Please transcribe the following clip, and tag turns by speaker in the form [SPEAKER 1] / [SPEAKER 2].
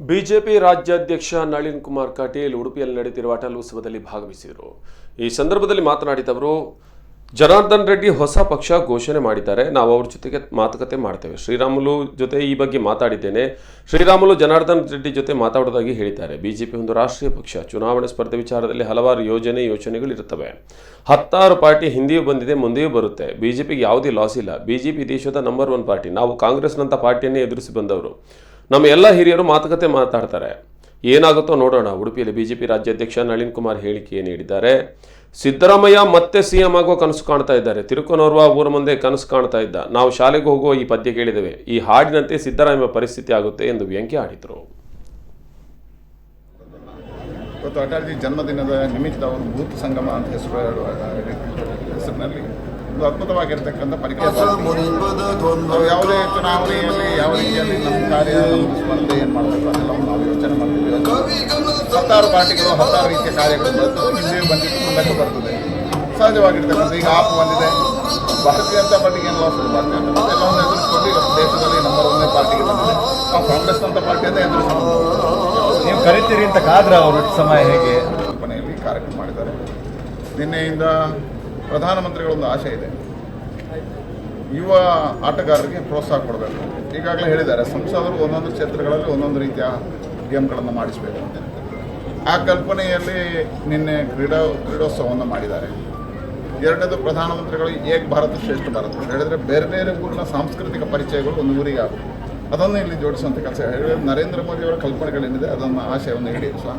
[SPEAKER 1] BJP ರಾಜ್ಯಾಧ್ಯಕ್ಷ ನಳಿನ್ ಕುಮಾರ್ ಕಟೀಲ್ ಉಡುಪಿಯಲ್ಲಿ ನಡೆಯುತ್ತಿರುವ ಅಟಲ್ ಉತ್ಸವದಲ್ಲಿ ಭಾಗವಹಿಸಿದರು. ಈ ಸಂದರ್ಭದಲ್ಲಿ ಮಾತನಾಡಿದ ಅವರು, ಜನಾರ್ದನ್ ರೆಡ್ಡಿ ಹೊಸ ಪಕ್ಷ ಘೋಷಣೆ ಮಾಡಿದ್ದಾರೆ. ನಾವು ಅವ್ರ ಜೊತೆಗೆ ಮಾತುಕತೆ ಮಾಡ್ತೇವೆ. ಶ್ರೀರಾಮುಲು ಜೊತೆ ಈ ಬಗ್ಗೆ ಮಾತಾಡಿದ್ದೇನೆ. ಶ್ರೀರಾಮುಲು ಜನಾರ್ದನ್ ರೆಡ್ಡಿ ಜೊತೆ ಮಾತಾಡೋದಾಗಿ ಹೇಳಿದ್ದಾರೆ. ಬಿಜೆಪಿ ಒಂದು ರಾಷ್ಟ್ರೀಯ ಪಕ್ಷ. ಚುನಾವಣೆ ಸ್ಪರ್ಧೆ ವಿಚಾರದಲ್ಲಿ ಹಲವಾರು ಯೋಚನೆಗಳು ಇರುತ್ತವೆ. 10 ಪಾರ್ಟಿ ಹಿಂದೆಯೂ ಬಂದಿದೆ, ಮುಂದೆಯೂ ಬರುತ್ತೆ. ಬಿಜೆಪಿಗೆ ಯಾವುದೇ ಲಾಸ್ ಇಲ್ಲ. ಬಿಜೆಪಿ ದೇಶದ ನಂಬರ್ 1 ಪಾರ್ಟಿ. ನಾವು ಕಾಂಗ್ರೆಸ್ನಂಥ ಪಾರ್ಟಿಯನ್ನೇ ಎದುರಿಸಿ ಬಂದವರು. ನಮ್ಮ ಎಲ್ಲ ಹಿರಿಯರು ಮಾತುಕತೆ ಮಾತಾಡ್ತಾರೆ. ಏನಾಗುತ್ತೋ ನೋಡೋಣ. ಉಡುಪಿಯಲ್ಲಿ ಬಿಜೆಪಿ ರಾಜ್ಯಾಧ್ಯಕ್ಷ ನಳಿನ್ ಕುಮಾರ್ ಹೇಳಿಕೆ ನೀಡಿದ್ದಾರೆ. ಸಿದ್ದರಾಮಯ್ಯ ಮತ್ತೆ ಸಿಎಂ ಆಗುವ ಕನಸು ಕಾಣ್ತಾ ಇದ್ದಾರೆ. ತಿರುಕೋನೋರ್ವ ಊರ ಮುಂದೆ ಕನಸು ಕಾಣ್ತಾ ಇದ್ದ. ನಾವು ಶಾಲೆಗೆ ಹೋಗುವ ಈ ಪದ್ಯ ಕೇಳಿದ್ದೇವೆ. ಈ ಹಾಡಿನಂತೆ ಸಿದ್ದರಾಮಯ್ಯ ಪರಿಸ್ಥಿತಿ ಆಗುತ್ತೆ ಎಂದು ವ್ಯಂಗ್ಯ ಆಡಿದರು.
[SPEAKER 2] ಇವತ್ತು ಅಟಲ್ಜಿ ಜನ್ಮದಿನದ ನಿಮಿತ್ತ ಅವರು ಬೂತ್ ಸಂಗಮ ಅಂತ ಹೆಸರಿನಲ್ಲಿ ಒಂದು ಅದ್ಭುತವಾಗಿರ್ತಕ್ಕಂಥ ಪರಿಕಲ್ಪನೆ. ಯಾವುದೇ ಚುನಾವಣೆಯಲ್ಲಿ ಯಾವ ರೀತಿಯಲ್ಲಿ ನಮ್ಮ ಕಾರ್ಯ ನಮ್ಮ ಸ್ಪರ್ಧೆ ಏನು ಮಾಡಬೇಕು ಅದೆಲ್ಲವನ್ನು ನಾವು ಯೋಚನೆ ಮಾಡ್ತೀವಿ. 10 ಪಾರ್ಟಿಗಳು 10 ರೀತಿಯ ಕಾರ್ಯಗಳು ಹಿಂದೆಯೂ ಬಂದಿದ್ದು, ಮುಂದಕ್ಕೆ ಬರ್ತದೆ. ಸಹಜವಾಗಿರ್ತಕ್ಕಂಥ ಈಗ ಆಪ್ ಬಂದಿದೆ. ಭಾರತೀಯ ಜನತಾ ಪಾರ್ಟಿಗೆ ಏನು ಲಾಸ್ ಇಲ್ಲ. ಭಾರತೀಯ ಜನತಾ ಪಾರ್ಟಿ ಎಲ್ಲವನ್ನು ಎದುರಿಸ್ಕೊಂಡು ಇವತ್ತು ದೇಶದಲ್ಲಿ ನಂಬರ್ 1 ಪಾರ್ಟಿಗೆ ಬಂದಿದೆ. ನಾವು ಕಾಂಗ್ರೆಸ್ ಅಂತ ಪಾರ್ಟಿಯಿಂದ ಎದುರಿಸ್ಕೊಂಡು
[SPEAKER 3] ನೀವು ಕರಿತೀರಿ ಅಂತ ಕಾದ್ರೆ ಅವರು ಸಮಯ ಹೇಗೆ
[SPEAKER 2] ಮನೆಯಲ್ಲಿ ಕಾರ್ಯಕ್ರಮ ಮಾಡಿದ್ದಾರೆ. ನಿನ್ನೆಯಿಂದ ಪ್ರಧಾನಮಂತ್ರಿಗಳೊಂದು ಆಶೆ ಇದೆ, ಯುವ ಆಟಗಾರರಿಗೆ ಪ್ರೋತ್ಸಾಹ ಕೊಡಬೇಕು. ಈಗಾಗಲೇ ಹೇಳಿದ್ದಾರೆ, ಸಂಸದರು ಒಂದೊಂದು ಕ್ಷೇತ್ರಗಳಲ್ಲಿ ಒಂದೊಂದು ರೀತಿಯ ಗೇಮ್ಗಳನ್ನು ಮಾಡಿಸಬೇಕು ಅಂತ. ಆ ಕಲ್ಪನೆಯಲ್ಲಿ ನಿನ್ನೆ ಕ್ರೀಡೋತ್ಸವವನ್ನು ಮಾಡಿದ್ದಾರೆ. ಎರಡನೇದು, ಪ್ರಧಾನಮಂತ್ರಿಗಳು ಏಕ್ ಭಾರತ ಶ್ರೇಷ್ಠ ಭಾರತ ಹೇಳಿದರೆ ಬೇರೆ ಬೇರೆ ಊರಿನ ಸಾಂಸ್ಕೃತಿಕ ಪರಿಚಯಗಳು ಒಂದು ಊರಿಗೆ ಆಗುತ್ತೆ. ಅದನ್ನು ಇಲ್ಲಿ ಜೋಡಿಸುವಂಥ ಕೆಲಸ ಹೇಳಿದರೆ ನರೇಂದ್ರ ಮೋದಿಯವರ ಕಲ್ಪನೆಗಳೇನಿದೆ ಅದನ್ನು ಆಶಯವನ್ನು ಈಡೇರಿಸುವ